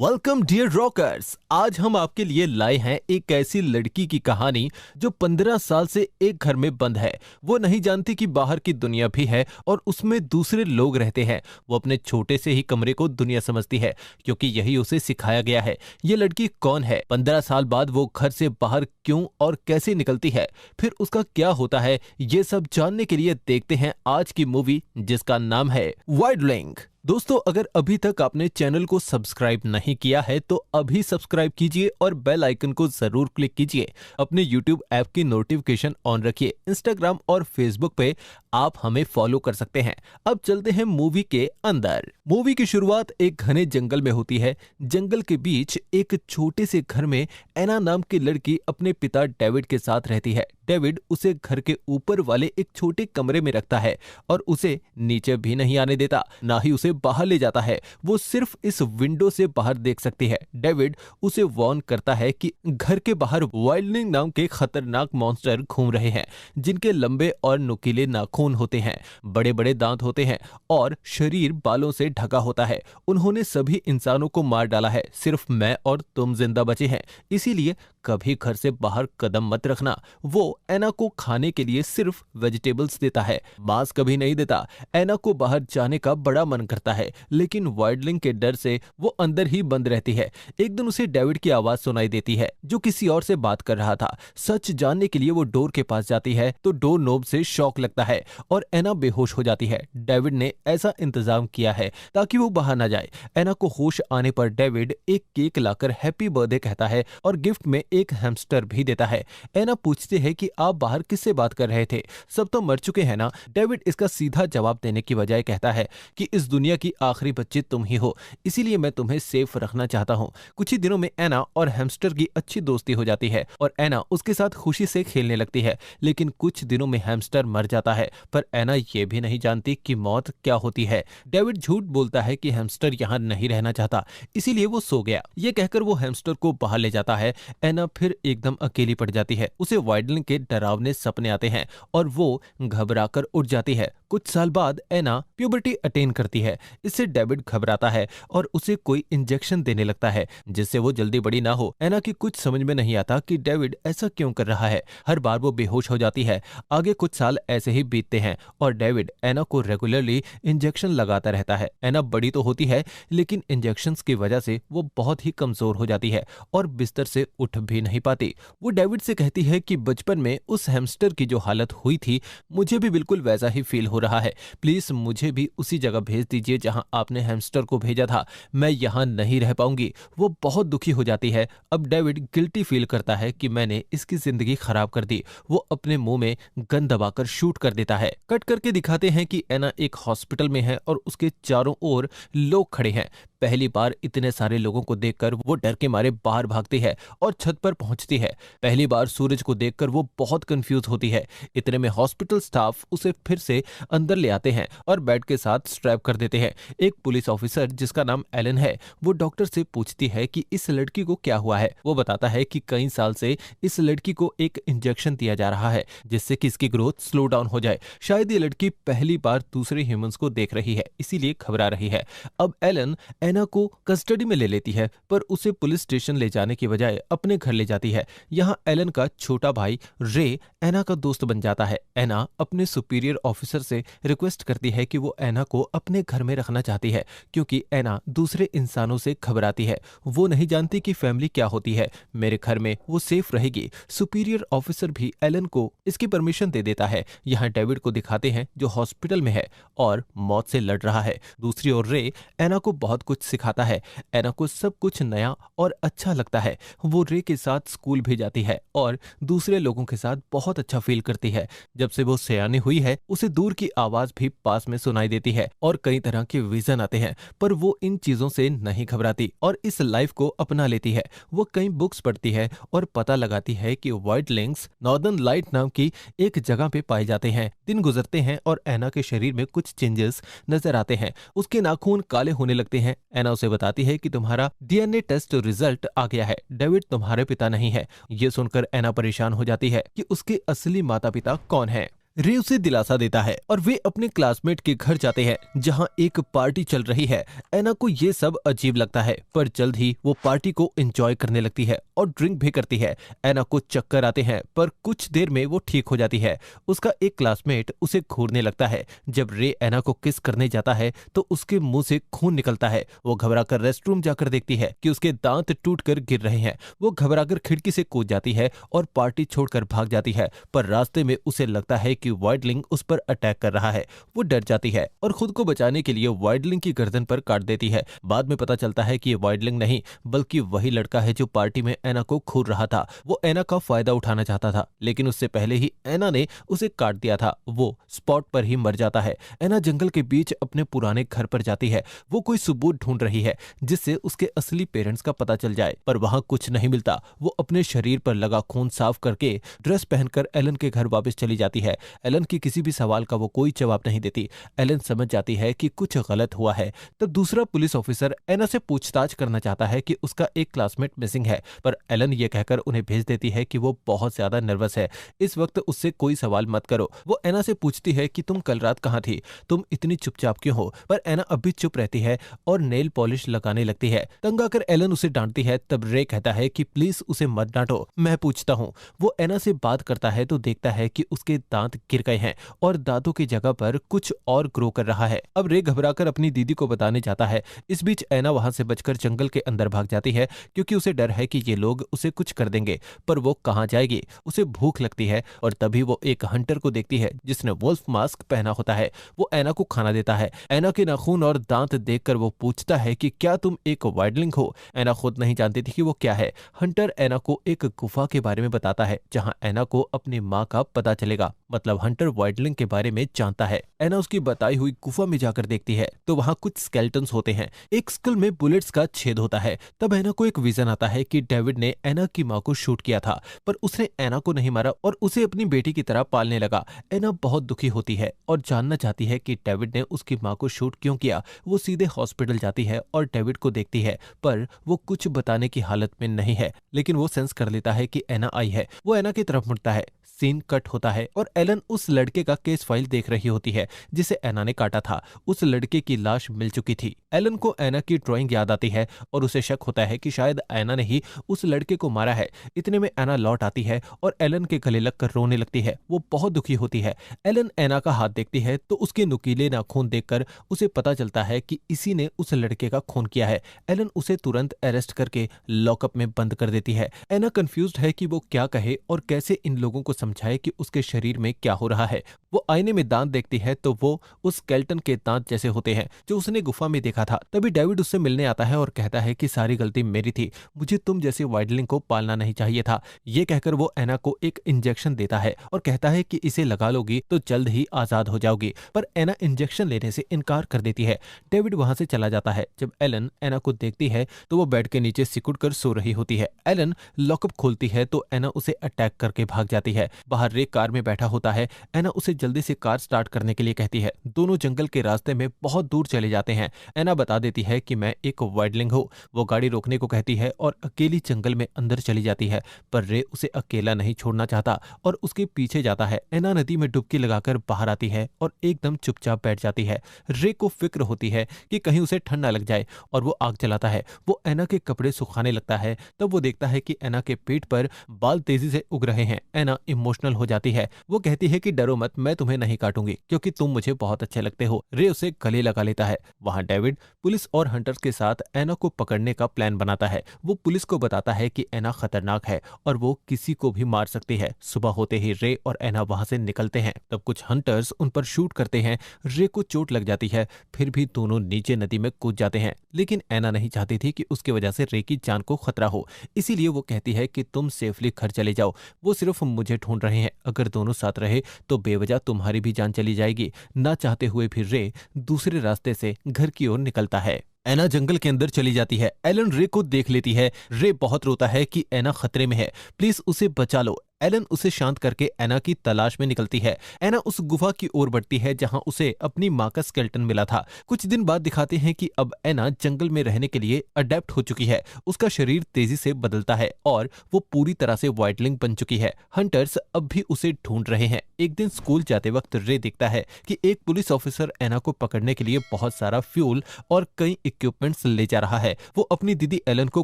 Welcome dear rockers. आज हम आपके लिए लाए हैं एक ऐसी लड़की की कहानी जो 15 साल से एक घर में बंद है। वो नहीं जानती कि बाहर की दुनिया भी है और उसमें दूसरे लोग रहते हैं। वो अपने छोटे से ही कमरे को दुनिया समझती है क्योंकि यही उसे सिखाया गया है। ये लड़की कौन है, 15 साल बाद वो घर से बाहर क्यों और कैसे निकलती है, फिर उसका क्या होता है, ये सब जानने के लिए देखते हैं आज की मूवी जिसका नाम है वाइल्डलिंग। दोस्तों, अगर अभी तक आपने चैनल को सब्सक्राइब नहीं किया है तो अभी सब्सक्राइब कीजिए और बेल आइकन को जरूर क्लिक कीजिए। अपने YouTube ऐप की नोटिफिकेशन ऑन रखिए। इंस्टाग्राम और फेसबुक पे आप हमें फॉलो कर सकते हैं। अब चलते हैं मूवी के अंदर। मूवी की शुरुआत एक घने जंगल में होती है। जंगल के बीच एक छोटे से घर में एना नाम की लड़की अपने पिता डेविड के साथ रहती है। डेविड उसे घर के ऊपर वाले एक छोटे कमरे में रखता है और उसे नीचे भी नहीं आने देता, ना ही उसे बाहर ले जाता है। वो सिर्फ इस विंडो से बाहर देख सकती है। डेविड उसे वार्न करता है कि घर के बाहर वाइल्डलिंग नाम के खतरनाक मॉन्स्टर घूम रहे हैं जिनके लंबे और नुकीले नाखून होते हैं, बड़े बड़े दांत होते हैं और शरीर बालों से ढका होता है। उन्होंने सभी इंसानों को मार डाला है, सिर्फ मैं और तुम जिंदा बचे हैं, इसीलिए कभी घर से बाहर कदम मत रखना। वो एना को खाने के लिए सिर्फ वेजिटेबल्स देता है, मांस कभी नहीं देता। एना को बाहर जाने का बड़ा मन करता है लेकिन वाइल्डलिंग के डर से वो अंदर ही बंद रहती है। एक दिन उसे डेविड की आवाज सुनाई देती है जो किसी और से बात कर रहा था। सच जानने के लिए वो डोर के पास जाती है तो डोर नोब से शॉक लगता है और एना बेहोश हो जाती है। डेविड ने ऐसा इंतजाम किया है ताकि वो बाहर ना जाए। एना को होश आने पर डेविड एक केक लाकर हैप्पी बर्थडे कहता है और गिफ्ट में एक हैमस्टर भी देता है। एना पूछते है कि आप बाहर किससे बात कर रहे थे, सब तो मर चुके हैं ना। डेविड इसका सीधा जवाब देने की बजाय कहता है कि इस दुनिया की आखिरी बच्ची तुम ही हो, इसीलिए मैं तुम्हें सेफ रखना चाहता हूँ। कुछ ही दिनों में एना और हैमस्टर की अच्छी दोस्ती हो जाती है और एना उसके साथ खुशी से खेलने लगती है। लेकिन कुछ दिनों में हैमस्टर मर जाता है पर एना ये भी नहीं जानती कि मौत क्या होती है। डेविड झूठ बोलता है कि हैमस्टर यहाँ नहीं रहना चाहता, इसीलिए वो सो गया। ये कहकर वो हैमस्टर को बाहर ले जाता है। एना फिर एकदम अकेली पड़ जाती है। उसे वाइल्डलिंग के डरावने सपने आते हैं और वो घबराकर उठ जाती है। कुछ साल बाद एना प्यूबर्टी अटेन करती है। इससे डेविड घबराता है और उसे कोई इंजेक्शन देने लगता है जिससे वो जल्दी बड़ी ना हो। एना की कुछ समझ में नहीं आता कि डेविड ऐसा क्यों कर रहा है। हर बार वो बेहोश हो जाती है। आगे कुछ साल ऐसे ही बीतते हैं और डेविड एना को रेगुलरली इंजेक्शन लगाता रहता है। एना बड़ी तो होती है लेकिन इंजेक्शंस की वजह से वो बहुत ही कमजोर हो जाती है और बिस्तर से उठ भी नहीं पाती। वो डेविड से कहती है कि बचपन में उस हैमस्टर की जो हालत हुई थी मुझे भी बिल्कुल वैसा ही फील हो रहा है। प्लीज मुझे भी उसी जगह भेज दीजिए जहां आपने हैमस्टर को भेजा था, मैं यहां नहीं रह पाऊंगी। वो बहुत दुखी हो जाती है। अब डेविड गिल्टी फील करता है कि मैंने इसकी जिंदगी खराब कर दी। वो अपने मुंह में गन दबाकर शूट कर देता है। कट करके दिखाते हैं कि एना एक हॉस्पिटल में है और उसके चारों ओर लोग खड़े हैं। पहली बार इतने सारे लोगों को देखकर वो डर के मारे बाहर भागती है और छत पर पहुंचती है। पहली बार सूरज को देखकर वो बहुत कंफ्यूज होती है। इतने में हॉस्पिटल स्टाफ उसे फिर से अंदर ले आते हैं और बेड के साथ स्ट्रैप कर देते हैं। एक पुलिस ऑफिसर जिसका नाम एलन है वो डॉक्टर से पूछती है कि इस लड़की को क्या हुआ है। वो बताता है कि कई साल से इस लड़की को एक इंजेक्शन दिया जा रहा है जिससे कि इसकी ग्रोथ स्लो डाउन हो जाए। शायद ये लड़की पहली बार दूसरे ह्यूमंस को देख रही है इसीलिए घबरा रही है। अब एलन एना को कस्टडी में ले लेती है पर उसे पुलिस स्टेशन ले जाने की बजाय अपने घर ले जाती है। यहाँ एलन का छोटा भाई रे एना का दोस्त बन जाता है। एना अपने सुपीरियर ऑफिसर से रिक्वेस्ट करती है कि वो एना को अपने घर में रखना चाहती है क्योंकि एना दूसरे इंसानों से घबराती है। वो नहीं जानती कि फैमिली क्या होती है। मेरे घर में वो सेफ रहेगी। सुपीरियर ऑफिसर भी एलन को इसकी परमिशन दे देता है। यहाँ डेविड को दिखाते हैं जो हॉस्पिटल में है और मौत से लड़ रहा है। दूसरी ओर रे एना को बहुत कुछ सिखाता है। एना को सब कुछ नया और अच्छा लगता है। वो रे के साथ स्कूल भी जाती है और दूसरे लोगों के साथ बहुत अच्छा फील करती है। जब से वो सयानी हुई है उसे दूर की आवाज भी पास में सुनाई देती है और कई तरह के विजन आते हैं पर वो इन चीजों से नहीं घबराती और इस लाइफ को अपना लेती है। वो कई बुक्स पढ़ती है और पता लगाती है कि वाइल्डलिंग्स नॉर्दर्न लाइट नाम की एक जगह पे पाए जाते हैं। दिन गुजरते हैं और एना के शरीर में कुछ चेंजेस नजर आते हैं। उसके नाखून काले होने लगते हैं। एना उसे बताती है कि तुम्हारा डीएनए टेस्ट रिजल्ट आ गया है, डेविड तुम्हारे पिता नहीं है। ये सुनकर एना परेशान हो जाती है कि उसके असली माता पिता कौन है। रे उसे दिलासा देता है और वे अपने क्लासमेट के घर जाते हैं जहां एक पार्टी चल रही है। एना को ये सब अजीब लगता है, पर जल्द ही वो पार्टी को एंजॉय करने लगती है और ड्रिंक भी करती है। एना को चक्कर आते हैं, पर कुछ देर में वो ठीक हो जाती है। उसका एक क्लासमेट उसे घूरने लगता है। जब रे एना को किस करने जाता है तो उसके मुंह से खून निकलता है। वो घबराकर रेस्टरूम जाकर देखती है कि उसके दांत टूटकर गिर रहे हैं। वो घबराकर खिड़की से कूद जाती है और पार्टी छोड़कर भाग जाती है, पर रास्ते में उसे लगता है कि वाइडलिंग उस पर अटैक कर रहा है। वो डर जाती है और खुद को बचाने के लिए वाइडलिंग की गर्दन पर काट देती है। बाद में पता चलता है कि ये वाइडलिंग नहीं बल्कि वही लड़का है जो पार्टी में एना को घूर रहा था। वो एना का फायदा उठाना चाहता था, लेकिन उससे पहले ही एना ने उसे काट दिया था। वो स्पॉट पर ही मर जाता है। एना जंगल के बीच अपने पुराने घर पर जाती है। वो कोई सबूत ढूंढ रही है जिससे उसके असली पेरेंट्स का पता चल जाए, पर वहां कुछ नहीं मिलता। वो अपने शरीर पर लगा खून साफ करके ड्रेस पहनकर एलन के घर वापस चली जाती है। एलन की किसी भी सवाल का वो कोई जवाब नहीं देती। एलन समझ जाती है कि कुछ गलत हुआ है। तब दूसरा पुलिस ऑफिसर एना से पूछताछ करना चाहता है कि उसका एक क्लासमेट मिसिंग है, पर एलन ये कहकर उन्हें भेज देती है कि वो बहुत ज्यादा नर्वस है, इस वक्त उससे कोई सवाल मत करो। वो एना से पूछती है कि तुम कल रात कहाँ थी, तुम इतनी चुपचाप क्यों हो, पर एना अब भी चुप रहती है और नेल पॉलिश लगाने लगती है। तंग आकर एलन उसे डांटती है। तब रे कहता है कि प्लीज उसे मत डांटो, मैं पूछता हूँ। वो एना से बात करता है तो देखता है कि उसके दांत गिर गए हैं और दांतों की जगह पर कुछ और ग्रो कर रहा है। अब रे घबराकर अपनी दीदी को बताने जाता है। इस बीच एना वहां से बचकर जंगल के अंदर भाग जाती है, क्योंकि उसे डर है कि ये लोग उसे कुछ कर देंगे। पर वो कहाँ जाएगी? उसे भूख लगती है और तभी वो एक हंटर को देखती है जिसने वुल्फ मास्क पहना होता है। वो एना को खाना देता है। एना के नाखून और दांत देखकर वो पूछता है कि क्या तुम एक वाइडलिंग हो? एना खुद नहीं जानती थी कि वो क्या है। हंटर एना को एक गुफा के बारे में बताता है जहां एना को अपनी माँ का पता चलेगा। मतलब हंटर वाइडलिंग के बारे में जानता है। एना उसकी बताई हुई गुफा में जाकर देखती है तो वहां कुछ स्केलेटन्स होते हैं। एक स्कल में बुलेट्स का छेद होता है। तब एना को एक विजन आता है कि डेविड ने एना की माँ को शूट किया था, पर उसने एना को नहीं मारा और उसे अपनी बेटी की तरह पालने लगा। एना बहुत दुखी होती है और जानना चाहती है कि डेविड ने उसकी माँ को शूट क्यों किया। वो सीधे हॉस्पिटल जाती है और डेविड को देखती है, पर वो कुछ बताने की हालत में नहीं है। लेकिन वो सेंस कर लेता है कि एना आई है। वो एना की तरफ मुड़ता है। सीन कट होता है और एलन उस लड़के का केस फाइल देख रही होती है जिसे एना ने काटा था। उस लड़के की लाश मिल चुकी थी। एलन को एना की ड्राइंग याद आती है और उसे शक होता है कि शायद एना ने ही उस लड़के को मारा है। इतने में एना लौट आती है और एलन के गले लगकर रोने लगती है। वो बहुत दुखी होती है। एलन एना का हाथ देखती है तो उसके नुकीले नाखून देखकर उसे पता चलता है कि इसी ने उस लड़के का खून किया है। एलन उसे तुरंत अरेस्ट करके लॉकअप में बंद कर देती है। एना कंफ्यूज्ड है कि वो क्या कहे और कैसे इन लोगों को समझाए कि उसके शरीर में क्या हो रहा है। वो आईने में दांत देखती है तो वो उस स्केलेटन के दांत जैसे होते हैं जो उसने गुफा में देखा था। तभी डेविड उससे मिलने आता है और कहता है कि सारी गलती मेरी थी, मुझे तुम जैसे वाइडलिंग को पालना नहीं चाहिए था। ये कहकर वो एना को एक इंजेक्शन देता है और कहता है कि इसे लगा लोगी तो जल्द ही आजाद हो जाओगी, पर एना इंजेक्शन लेने से इनकार कर देती है। डेविड वहां से चला जाता है। जब एलन एना को देखती है तो वो बेड के नीचे सिकुड़ कर सो रही होती है। एलन लॉकअप खोलती है तो एना उसे अटैक करके भाग जाती है। बाहर रे कार में बैठा होता है। एना उसे जल्दी से कार स्टार्ट करने के लिए कहती है। दोनों जंगल के रास्ते में बहुत दूर चले जाते हैं। एना बता देती है कि मैं एक वाइडलिंग हूँ। वो गाड़ी रोकने को कहती है और अकेली जंगल में अंदर चली जाती है, पर रे उसे अकेला नहीं छोड़ना चाहता और उसके पीछे जाता है। एना नदी में डुबकी लगाकर बाहर आती है और एकदम चुपचाप बैठ जाती है। रे को फिक्र होती है कि कहीं उसे ठंड ना लग जाए और वो आग जलाता है। वो एना के कपड़े सुखाने लगता है। तब वो देखता है कि एना के पेट पर बाल तेजी से उग रहे हैं। एना इमोशनल हो जाती है। वो कहती है कि डरो मत, मैं तुम्हें नहीं काटूंगी क्योंकि तुम मुझे बहुत अच्छे लगते हो। रे उसे गले लगा लेता है। वहां डेविड पुलिस और हंटर्स के साथ एना को पकड़ने का प्लान बनाता है। वो पुलिस को बताता है कि एना खतरनाक है और वो किसी को भी मार सकती है। सुबह होते ही रे और एना वहां से निकलते हैं। तब कुछ हंटर्स उन पर शूट करते हैं। रे को चोट लग जाती है, फिर भी दोनों नीचे नदी में कूद जाते हैं। लेकिन एना नहीं चाहती थी कि उसकी वजह से रे की जान को खतरा हो, इसीलिए वो कहती है कि तुम सेफली घर चले जाओ, वो सिर्फ मुझे ढूंढ रहे हैं। अगर दोनों साथ रहे तो बेवजह तुम्हारी भी जान चली जाएगी। ना चाहते हुए भी रे दूसरे रास्ते से घर की ओर निकलता है। एना जंगल के अंदर चली जाती है। एलन रे को देख लेती है। रे बहुत रोता है कि एना खतरे में है, प्लीज उसे बचा लो। एलन उसे शांत करके एना की तलाश में निकलती है। एना उस गुफा की ओर बढ़ती है जहां उसे अपनी माँ का स्केलेटन मिला था। कुछ दिन बाद दिखाते हैं कि अब एना जंगल में रहने के लिए अडेप्ट हो चुकी है। उसका शरीर तेजी से बदलता है और वो पूरी तरह से वाइल्डलिंग बन चुकी है। हंटर्स अब भी उसे ढूंढ रहे हैं। एक दिन स्कूल जाते वक्त रे देखता है कि एक पुलिस ऑफिसर एना को पकड़ने के लिए बहुत सारा फ्यूल और कई इक्विपमेंट्स ले जा रहा है। वो अपनी दीदी एलन को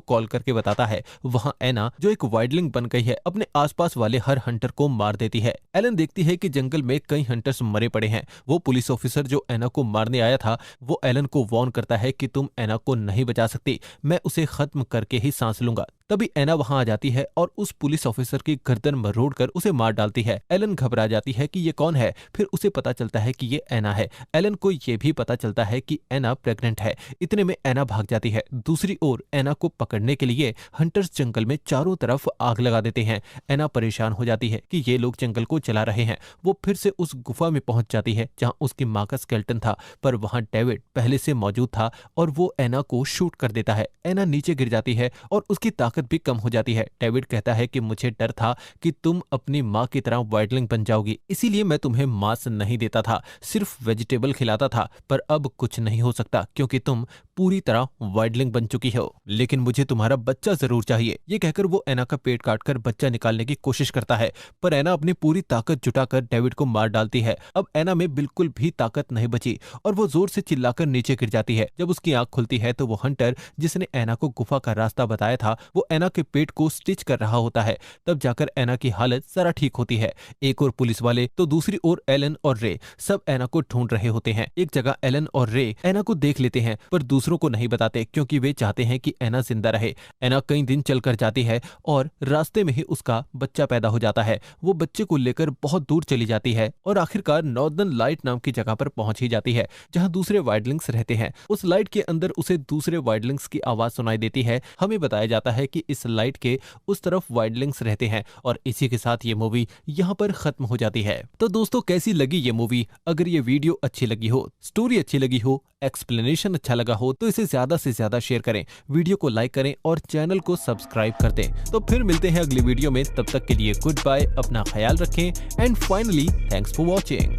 कॉल करके बताता है वहां एना जो एक वाइल्डलिंग बन गई है अपने आसपास वाले हर हंटर को मार देती है। एलन देखती है कि जंगल में कई हंटर्स मरे पड़े हैं। वो पुलिस ऑफिसर जो एना को मारने आया था वो एलन को वार्न करता है कि तुम एना को नहीं बचा सकती, मैं उसे खत्म करके ही सांस लूंगा। तभी एना वहां आ जाती है और उस पुलिस ऑफिसर की गर्दन मरोड़कर उसे मार डालती है। एलन घबरा जाती है कि ये कौन है। फिर उसे पता चलता है कि ये एना है। एलन को ये भी पता चलता है कि एना प्रेग्नेंट है। इतने में एना भाग जाती है। दूसरी ओर एना को पकड़ने के लिए हंटर्स जंगल में चारों तरफ आग लगा देते हैं। एना परेशान हो जाती है कि ये लोग जंगल को जला रहे हैं। वो फिर से उस गुफा में पहुंच जाती है जहां उसकी माँ का स्केलेटन था, पर वहां डेविड पहले से मौजूद था और वो एना को शूट कर देता है। एना नीचे गिर जाती है और उसकी ताकत भी कम हो जाती है। डेविड कहता है कि मुझे डर था कि तुम अपनी माँ की तरह वाइल्डलिंग बन जाओगी, इसीलिए मैं तुम्हें मांस नहीं देता था, सिर्फ वेजिटेबल खिलाता था। पर अब कुछ नहीं हो सकता क्योंकि तुम पूरी तरह वाइल्डलिंग बन चुकी हो। लेकिन मुझे तुम्हारा बच्चा जरूर चाहिए। ये कहकर वो एना का पेट काटकर बच्चा निकालने की कोशिश करता है, पर एना अपनी पूरी ताकत जुटाकर डेविड को मार डालती है। अब एना में बिल्कुल भी ताकत नहीं बची और वो जोर से चिल्लाकर नीचे गिर जाती है। जब उसकी आंख खुलती है तो वो हंटर जिसने एना को गुफा का रास्ता बताया था वो एना के पेट को स्टिच कर रहा होता है। तब जाकर एना की हालत जरा ठीक होती है। एक और पुलिस वाले तो दूसरी ओर एलन और रे सब एना को ढूंढ रहे होते हैं। एक जगह एलन और रे एना को देख लेते हैं पर दूसरों को नहीं बताते क्योंकि वे चाहते हैं कि एना जिंदा रहे। एना कई दिन चलकर जाती है और रास्ते में ही उसका बच्चा पैदा हो जाता है। वो बच्चे को लेकर बहुत दूर चली जाती है और आखिरकार नॉर्दर्न लाइट नाम की जगह पर पहुंच ही जाती है जहां दूसरे वाइल्डलिंग्स रहते हैं। उस लाइट के अंदर उसे दूसरे वाइल्डलिंग्स की आवाज सुनाई देती है। हमें बताया जाता है कि इस लाइट के उस तरफ वाइल्डलिंग्स रहते हैं और इसी के साथ ये मूवी यहाँ पर खत्म हो जाती है। तो दोस्तों कैसी लगी ये मूवी? अगर ये वीडियो अच्छी लगी हो, स्टोरी अच्छी लगी हो, एक्सप्लेनेशन अच्छा लगा हो तो इसे ज्यादा से ज्यादा शेयर करें, वीडियो को लाइक करें और चैनल को सब्सक्राइब कर दें। तो फिर मिलते हैं अगली वीडियो में, तब तक के लिए गुड बाय, अपना ख्याल रखें and finally thanks for watching.